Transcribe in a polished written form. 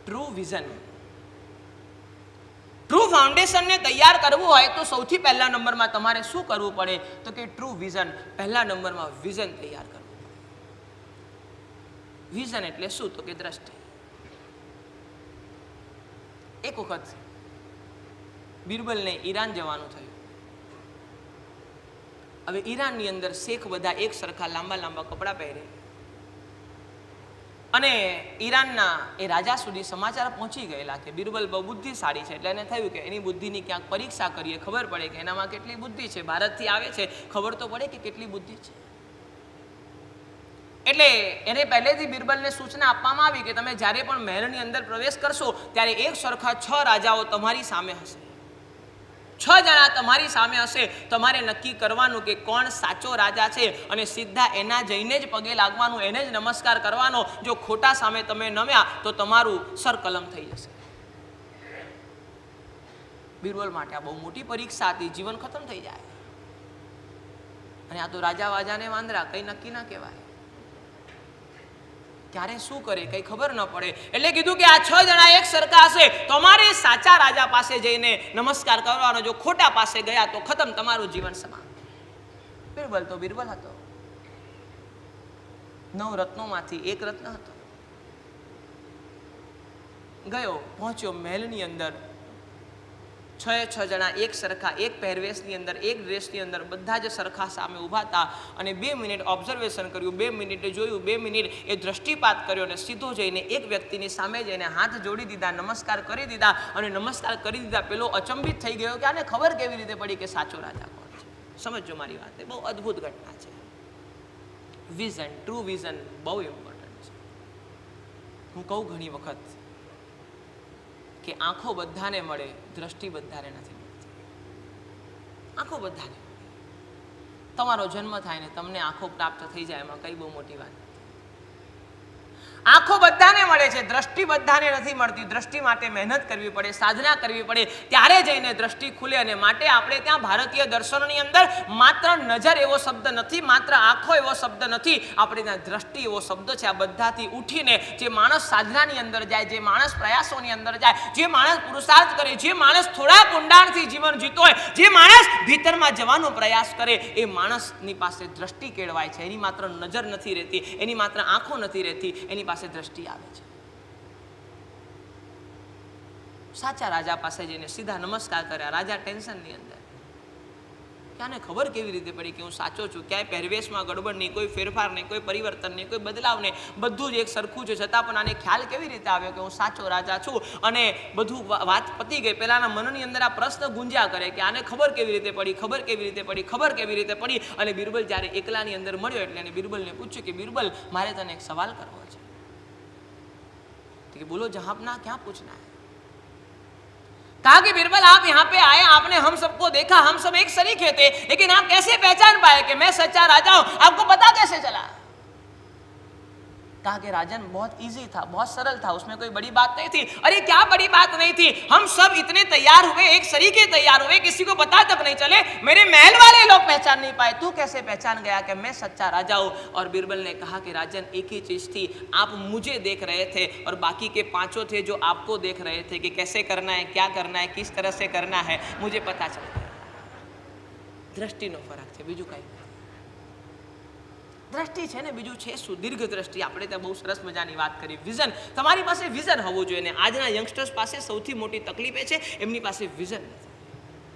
True vision. True ફાઉન્ડેશનને તૈયાર કરવું હોય તો સૌથી પહેલા નંબરમાં તમારે શું કરવું પડે તો કે ટ્રુ વિઝન. પહેલા નંબરમાં વિઝન તૈયાર કરવું. વિઝન એટલે શું તો કે દ્રષ્ટિ. એક વખત બિરબલને ઈરાન જવાનું થયું. હવે ઈરાનની અંદર શેખ બધા એક સરખા લાંબા લાંબા કપડાં પહેરે અને ઈરાનના એ રાજા સુધી સમાચાર પહોંચી ગયેલા કે બિરબલ બહુ બુદ્ધિશાળી છે. એટલે એને થયું કે એની બુદ્ધિની ક્યાંક પરીક્ષા કરીએ, ખબર પડે કે એનામાં કેટલી બુદ્ધિ છે. ભારતથી આવે છે, ખબર તો પડે કે કેટલી બુદ્ધિ છે. એટલે એને પહેલેથી બિરબલને સૂચના આપવામાં આવી કે તમે જ્યારે પણ મહેલની અંદર પ્રવેશ કરશો ત્યારે એક સરખા 6 રાજાઓ તમારી સામે હશે. 6 જણા તમારી સામે હશે. તમારે નક્કી કરવાનું કે કોણ સાચો રાજા છે અને સીધા એના જઈને જ પગે લાગવાનું, એને જ નમસ્કાર કરવાનો. જો ખોટા સામે તમે નમ્યા તો તમારું સર કલમ થઈ જશે. બિરબલ માટે આ બહુ મોટી પરીક્ષા હતી. જીવન ખતમ થઈ જાય. અને આ તો રાજા વાજાને વાંદરા, કંઈ નક્કી ના કહેવાય. ક્યારે શું કરે કઈ ખબર ન પડે. એટલે કીધું કે આ 6 જણા એક સરખા હશે. તમારે સાચા રાજા પાસે જઈને નમસ્કાર કરવાનો. જો ખોટા પાસે ગયા તો ખતમ, તમારું જીવન સમાપ્ત. બિરબલ તો બિરબલ હતો. 9 રત્નોમાંથી એક રત્ન હતો. ગયો, પહોંચ્યો મહેલની અંદર. 6 જણા એક સરખા, એક પહેરવેશની અંદર, એક ડ્રેસની અંદર, બધા જ સરખા સામે ઊભા હતા. અને 2 મિનિટ ઓબ્ઝર્વેશન કર્યું, 2 મિનિટે જોયું, 2 મિનિટ એ દ્રષ્ટિપાત કર્યો અને સીધો જઈને એક વ્યક્તિની સામે જઈને હાથ જોડી દીધા, નમસ્કાર કરી દીધા. અને નમસ્કાર કરી દીધા પેલો અચંબિત થઈ ગયો કે આને ખબર કેવી રીતે પડી કે સાચો રાજા કોણ છે. સમજો મારી વાત, એ બહુ અદ્ભુત ઘટના છે. વિઝન, ટ્રુ વિઝન બહુ ઇમ્પોર્ટન્ટ છે. હું કહું ઘણી વખત કે આંખો બધાને મળે, દ્રષ્ટિ બધાને નથી મળતી. આંખો બધાને, તમારો જન્મ થાય ને તમને આંખો પ્રાપ્ત થઈ જાય એમાં કઈ બહુ મોટી વાત. આંખો બધાને મળે છે, દ્રષ્ટિ બધાને નથી મળતી. દ્રષ્ટિ માટે મહેનત કરવી પડે, સાધના કરવી પડે, ત્યારે જઈને દ્રષ્ટિ ખુલે. અને માટે આપણે ત્યાં ભારતીય દર્શનોની અંદર માત્ર નજર એવો શબ્દ નથી, માત્ર આંખો એવો શબ્દ નથી, આપણે ત્યાં દ્રષ્ટિ એવો શબ્દ છે. આ બધાથી ઉઠીને જે માણસ સાધનાની અંદર જાય, જે માણસ પ્રયાસોની અંદર જાય, જે માણસ પુરુષાર્થ કરે, જે માણસ થોડા ઊંડાણથી જીવન જીતો હોય, જે માણસ ભીતરમાં જવાનો પ્રયાસ કરે, એ માણસની પાસે દ્રષ્ટિ કેળવાય છે. એની માત્ર નજર નથી રહેતી, એની માત્ર આંખો નથી રહેતી, એની પાસે દ્રષ્ટિ આવે છે. સાચા રાજા પાસે જઈને સીધા નમસ્કાર કર્યા. રાજા ટેન્શનની અંદર, ક્યાંને ખબર કેવી રીતે પડી કે હું સાચો છું. ક્યાંય પહેરવેશમાં ગડબડ નહીં, કોઈ ફેરફાર નહીં, કોઈ પરિવર્તન નહીં, કોઈ બદલાવ નહીં, બધું જ એક સરખું છે. છતાં પણ આને ખ્યાલ કેવી રીતે આવ્યો કે હું સાચો રાજા છું? અને બધું વાત પતી ગઈ. પેલાના મનની અંદર આ પ્રશ્ન ગુંજ્યા કરે કે આને ખબર કેવી રીતે પડી, ખબર કેવી રીતે પડી, ખબર કેવી રીતે પડી. અને બિરબલ જ્યારે એકલાની અંદર મળ્યો એટલે એને બિરબલને પૂછ્યું કે બિરબલ, મારે તને એક સવાલ કરવો છે. कि बोलो जहांपना, क्या पूछना है? कहा कि बिरबल आप यहाँ पे आए, आपने हम सबको देखा, हम सब एक सरीखे थे, लेकिन आप कैसे पहचान पाए कि मैं सच्चा राजा हूं? आपको पता कैसे चला? कहा कि राजन बहुत इजी था, बहुत सरल था, उसमें कोई बड़ी बात नहीं थी. अरे क्या बड़ी बात नहीं थी? हम सब इतने तैयार हुए, एक सरीके तैयार हुए, किसी को पता तक नहीं चले, मेरे महल वाले लोग पहचान नहीं पाए. तू कैसे पहचान गया कि मैं सच्चा राजा हूं? और बिरबल ने कहा कि राजन एक ही चीज थी, आप मुझे देख रहे थे और बाकी के 5 थे जो आपको देख रहे थे कि कैसे करना है, क्या करना है, किस तरह से करना है, मुझे पता चल गया. દ્રષ્ટિનો ફરક છે, બીજું કઈ નથી. દ્રષ્ટિ છે ને, બીજું છે શું? દીર્ઘ દ્રષ્ટિ. આપણે ત્યાં બહુ સરસ મજાની વાત કરી. વિઝન, તમારી પાસે વિઝન હોવું જોઈએ. ને આજના યંગસ્ટર્સ પાસે સૌથી મોટી તકલીફ એ છે, એમની પાસે વિઝન નથી.